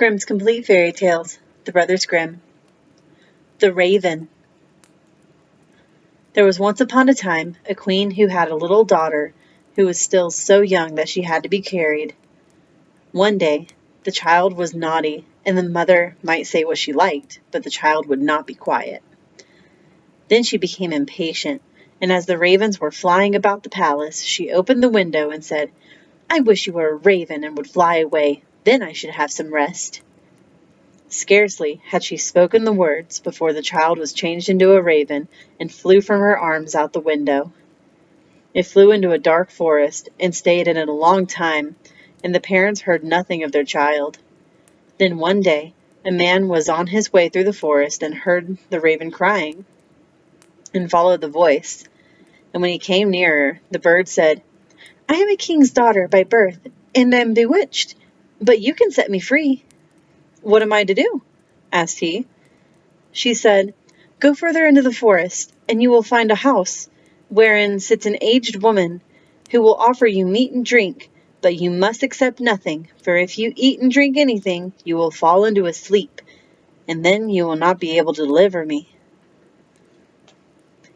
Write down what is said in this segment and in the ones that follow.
Grimm's Complete Fairy Tales, The Brothers Grimm. The Raven. There was once upon a time a queen who had a little daughter who was still so young that she had to be carried. One day, the child was naughty, and the mother might say what she liked, but the child would not be quiet. Then she became impatient, and as the ravens were flying about the palace, she opened the window and said, "I wish you were a raven and would fly away. Then I should have some rest." Scarcely had she spoken the words before the child was changed into a raven and flew from her arms out the window. It flew into a dark forest and stayed in it a long time, and the parents heard nothing of their child. Then one day a man was on his way through the forest and heard the raven crying, and followed the voice. And when he came nearer, the bird said, "I am a king's daughter by birth, and am bewitched, but you can set me free." "What am I to do?" asked he. She said, "Go further into the forest, and you will find a house, wherein sits an aged woman, who will offer you meat and drink, but you must accept nothing, for if you eat and drink anything, you will fall into a sleep, and then you will not be able to deliver me.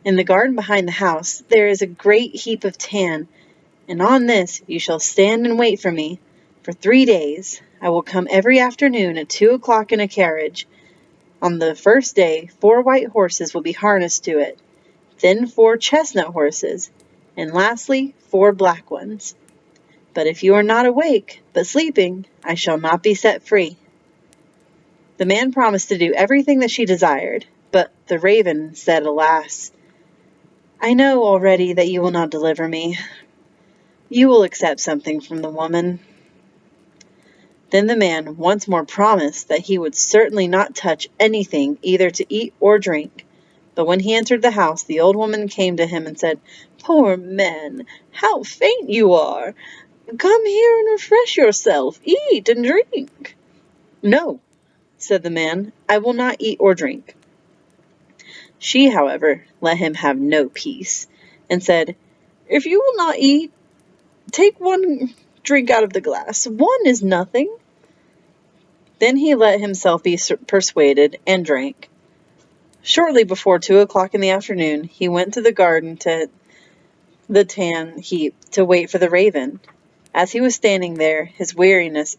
In the garden behind the house there is a great heap of tan, and on this you shall stand and wait for me. For 3 days I will come every afternoon at 2 o'clock in a carriage. On the first day 4 white horses will be harnessed to it, then 4 chestnut horses, and lastly 4 black ones. But if you are not awake, but sleeping, I shall not be set free." The man promised to do everything that she desired, but the raven said, "Alas, I know already that you will not deliver me. You will accept something from the woman." Then the man once more promised that he would certainly not touch anything either to eat or drink. But when he entered the house, the old woman came to him and said, "Poor man, how faint you are! Come here and refresh yourself. Eat and drink." "No," said the man, "I will not eat or drink." She, however, let him have no peace, and said, "If you will not eat, take 1 drink out of the glass. 1 is nothing." Then he let himself be persuaded, and drank. Shortly before 2 o'clock in the afternoon, he went to the garden to the tan heap to wait for the raven. As he was standing there, his weariness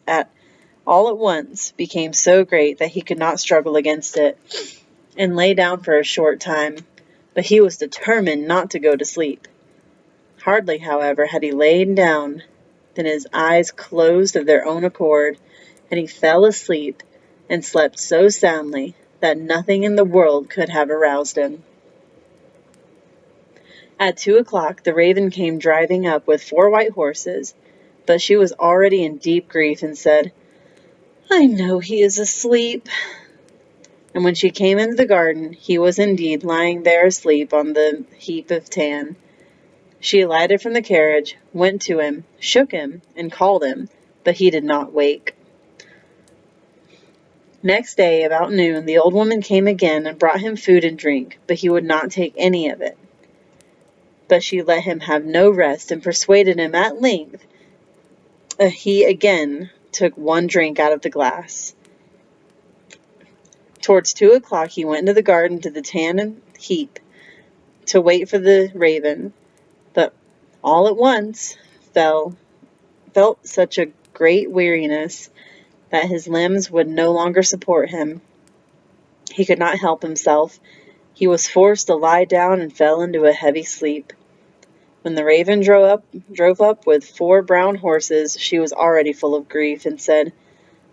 all at once became so great that he could not struggle against it, and lay down for a short time, but he was determined not to go to sleep. Hardly, however, had he lain down than his eyes closed of their own accord, and he fell asleep and slept so soundly that nothing in the world could have aroused him. At 2 o'clock the raven came driving up with 4 white horses, but she was already in deep grief and said, "I know he is asleep." And when she came into the garden, he was indeed lying there asleep on the heap of tan. She alighted from the carriage, went to him, shook him, and called him, but he did not wake. Next day, about noon, the old woman came again and brought him food and drink, but he would not take any of it. But she let him have no rest, and persuaded him at length. He again took 1 drink out of the glass. Towards 2 o'clock he went into the garden to the tan heap to wait for the raven, but all at once felt such a great weariness that his limbs would no longer support him. He could not help himself. He was forced to lie down and fell into a heavy sleep. When the raven drove up with 4 brown horses, she was already full of grief and said,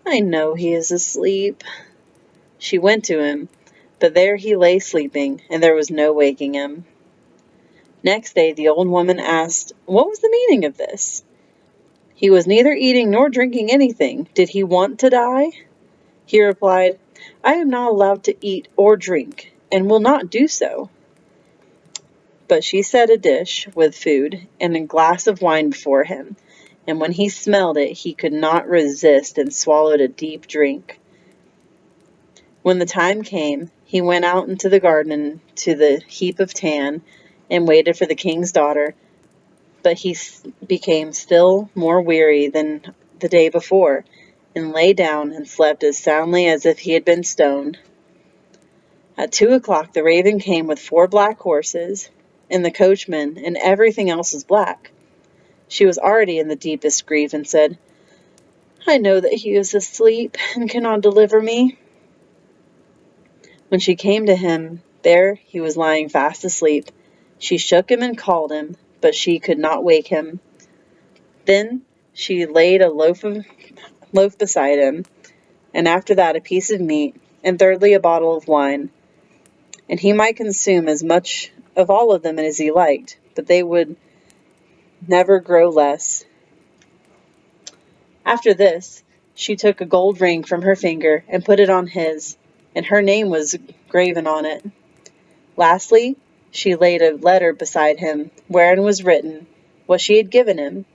"I know he is asleep." She went to him, but there he lay sleeping, and there was no waking him. Next day the old woman asked, what was the meaning of this? He was neither eating nor drinking anything. Did he want to die? He replied, "I am not allowed to eat or drink, and will not do so." But she set a dish with food and a glass of wine before him, and when he smelled it, he could not resist and swallowed a deep drink. When the time came, he went out into the garden to the heap of tan and waited for the king's daughter, but he became still more weary than the day before, and lay down and slept as soundly as if he had been stoned. At 2 o'clock the raven came with 4 black horses, and the coachman, and everything else was black. She was already in the deepest grief, and said, "I know that he is asleep, and cannot deliver me." When she came to him, there he was lying fast asleep. She shook him and called him, but she could not wake him. Then she laid a loaf beside him, and after that a piece of meat, and thirdly a bottle of wine. And he might consume as much of all of them as he liked, but they would never grow less. After this, she took a gold ring from her finger and put it on his, and her name was graven on it. Lastly, she laid a letter beside him, wherein was written what she had given him,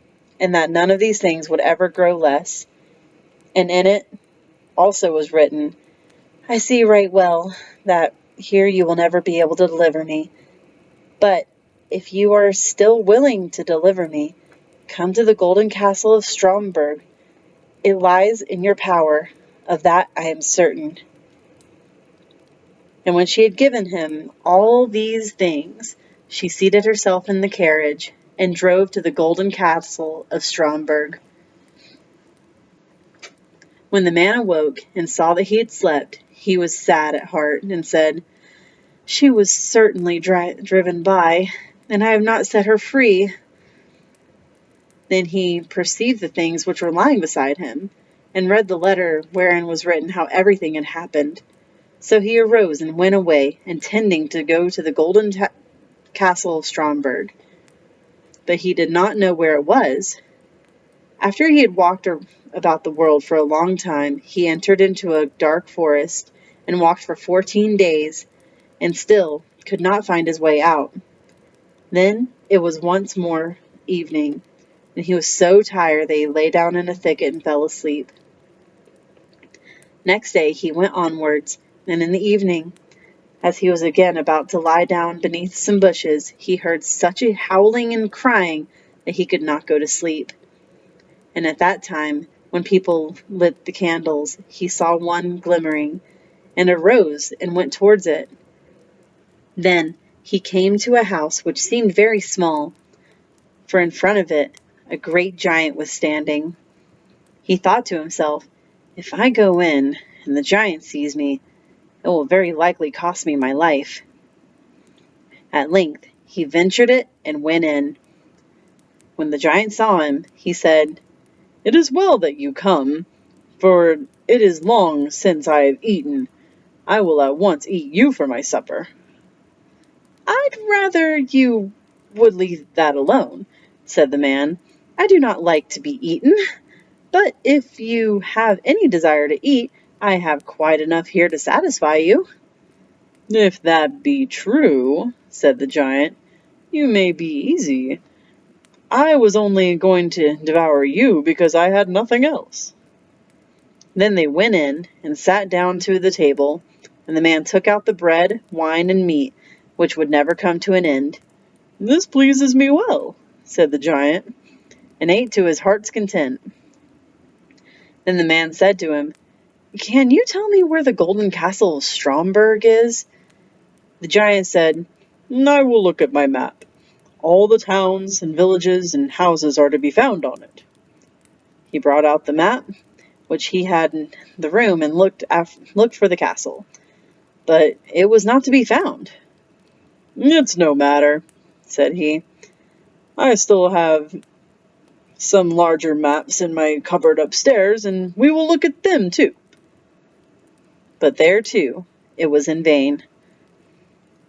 and that none of these things would ever grow less. And in it also was written, "I see right well that here you will never be able to deliver me. But if you are still willing to deliver me, come to the golden castle of Stromberg. It lies in your power, of that I am certain." And when she had given him all these things, she seated herself in the carriage and drove to the golden castle of Stromberg. When the man awoke and saw that he had slept, he was sad at heart and said, "She was certainly driven by, and I have not set her free." Then he perceived the things which were lying beside him, and read the letter wherein was written how everything had happened. So he arose and went away, intending to go to the golden castle of Stromberg. But he did not know where it was. After he had walked about the world for a long time, he entered into a dark forest, and walked for 14 days, and still could not find his way out. Then it was once more evening, and he was so tired that he lay down in a thicket and fell asleep. Next day he went onwards, and in the evening, as he was again about to lie down beneath some bushes, he heard such a howling and crying that he could not go to sleep. And at that time, when people lit the candles, he saw one glimmering, and arose and went towards it. Then he came to a house which seemed very small, for in front of it a great giant was standing. He thought to himself, "If I go in, and the giant sees me, it will very likely cost me my life." At length he ventured it and went in. When the giant saw him, he said, "It is well that you come, for it is long since I have eaten. I will at once eat you for my supper." "I'd rather you would leave that alone," said the man. "I do not like to be eaten. But if you have any desire to eat, I have quite enough here to satisfy you." "If that be true," said the giant, "you may be easy. I was only going to devour you because I had nothing else." Then they went in and sat down to the table, and the man took out the bread, wine, and meat, which would never come to an end. "This pleases me well," said the giant, and ate to his heart's content. Then the man said to him, "Can you tell me where the golden castle of Stromberg is?" The giant said, "I will look at my map. All the towns and villages and houses are to be found on it." He brought out the map, which he had in the room, and looked for the castle, but it was not to be found. "It's no matter," said he. "I still have some larger maps in my cupboard upstairs, and we will look at them too." But there, too, it was in vain.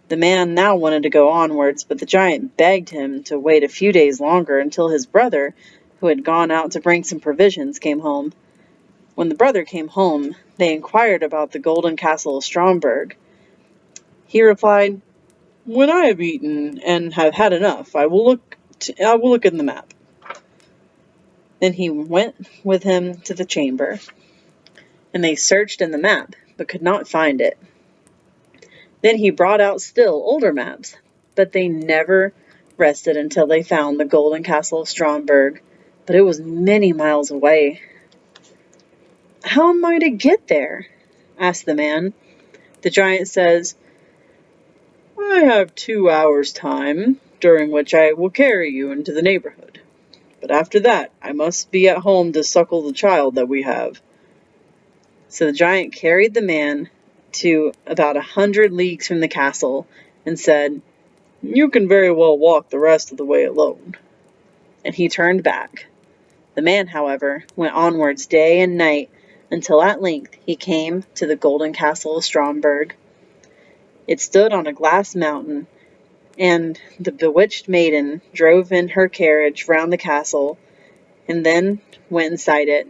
The man now wanted to go onwards, but the giant begged him to wait a few days longer until his brother, who had gone out to bring some provisions, came home. When the brother came home, they inquired about the golden castle of Stromberg. He replied, "When I have eaten and have had enough, I will look in the map." Then he went with him to the chamber, and they searched in the map, but could not find it. Then he brought out still older maps, but they never rested until they found the golden castle of Stromberg, but it was many miles away. "How am I to get there?" asked the man. The giant says, "I have 2 hours' time, during which I will carry you into the neighborhood. But after that, I must be at home to suckle the child that we have." So the giant carried the man to about 100 leagues from the castle and said, "You can very well walk the rest of the way alone." And he turned back. The man, however, went onwards day and night until at length he came to the golden castle of Stromberg. It stood on a glass mountain, and the bewitched maiden drove in her carriage round the castle, and then went inside it.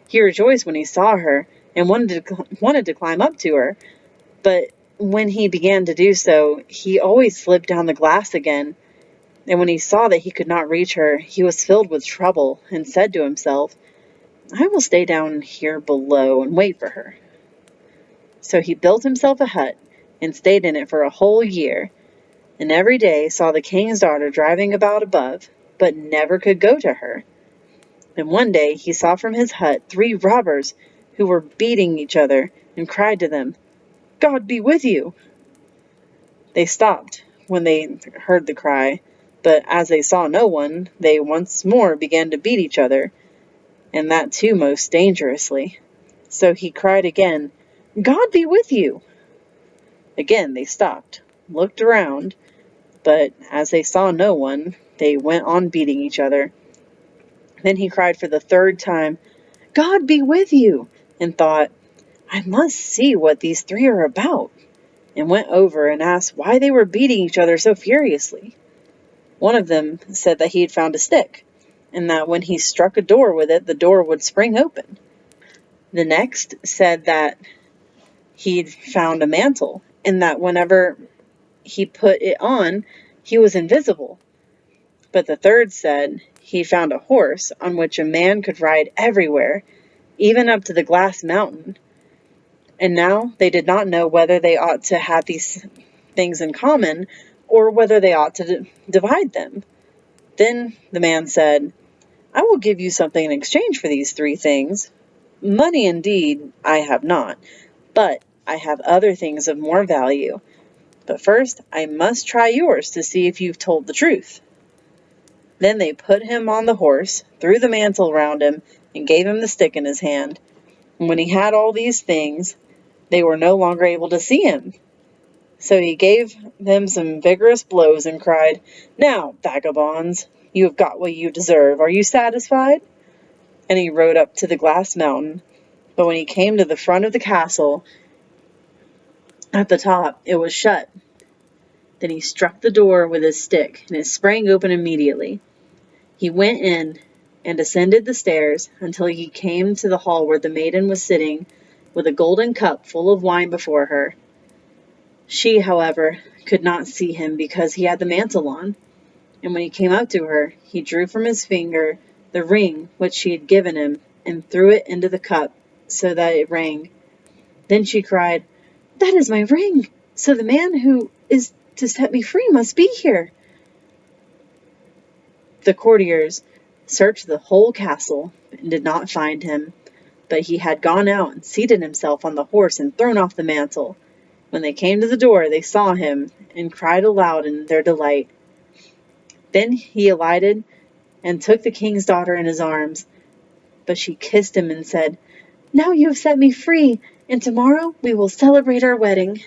He rejoiced when he saw her, and wanted to climb up to her, but when he began to do so, he always slipped down the glass again, and when he saw that he could not reach her, he was filled with trouble, and said to himself, "I will stay down here below and wait for her." So he built himself a hut, and stayed in it for a whole year, and every day saw the king's daughter driving about above, but never could go to her. And one day he saw from his hut 3 robbers who were beating each other, and cried to them, "God be with you!" They stopped when they heard the cry, but as they saw no one, they once more began to beat each other, and that too most dangerously. So he cried again, "God be with you!" Again they stopped, looked around, but as they saw no one, they went on beating each other. Then he cried for the 3rd time, "God be with you!" and thought, "I must see what these 3 are about," and went over and asked why they were beating each other so furiously. One of them said that he had found a stick, and that when he struck a door with it, the door would spring open. The next said that he'd found a mantle, and that whenever he put it on, he was invisible. But the third said he found a horse on which a man could ride everywhere, even up to the glass mountain. And now they did not know whether they ought to have these things in common, or whether they ought to divide them. Then the man said, "I will give you something in exchange for these 3 things. Money indeed I have not, but I have other things of more value. But first I must try yours to see if you've told the truth." Then they put him on the horse, threw the mantle round him, and gave him the stick in his hand. And when he had all these things, they were no longer able to see him. So he gave them some vigorous blows and cried, "Now, vagabonds, you have got what you deserve. Are you satisfied?" And he rode up to the glass mountain. But when he came to the front of the castle, at the top, it was shut. Then he struck the door with his stick, and it sprang open immediately. He went in and ascended the stairs until he came to the hall where the maiden was sitting, with a golden cup full of wine before her. She, however, could not see him because he had the mantle on. And when he came up to her, he drew from his finger the ring which she had given him, and threw it into the cup, so that it rang. Then she cried, "That is my ring! So the man who is to set me free must be here." The courtiers searched the whole castle, and did not find him, but he had gone out and seated himself on the horse and thrown off the mantle. When they came to the door, they saw him, and cried aloud in their delight. Then he alighted, and took the king's daughter in his arms. But she kissed him and said, "Now you have set me free, and tomorrow we will celebrate our wedding."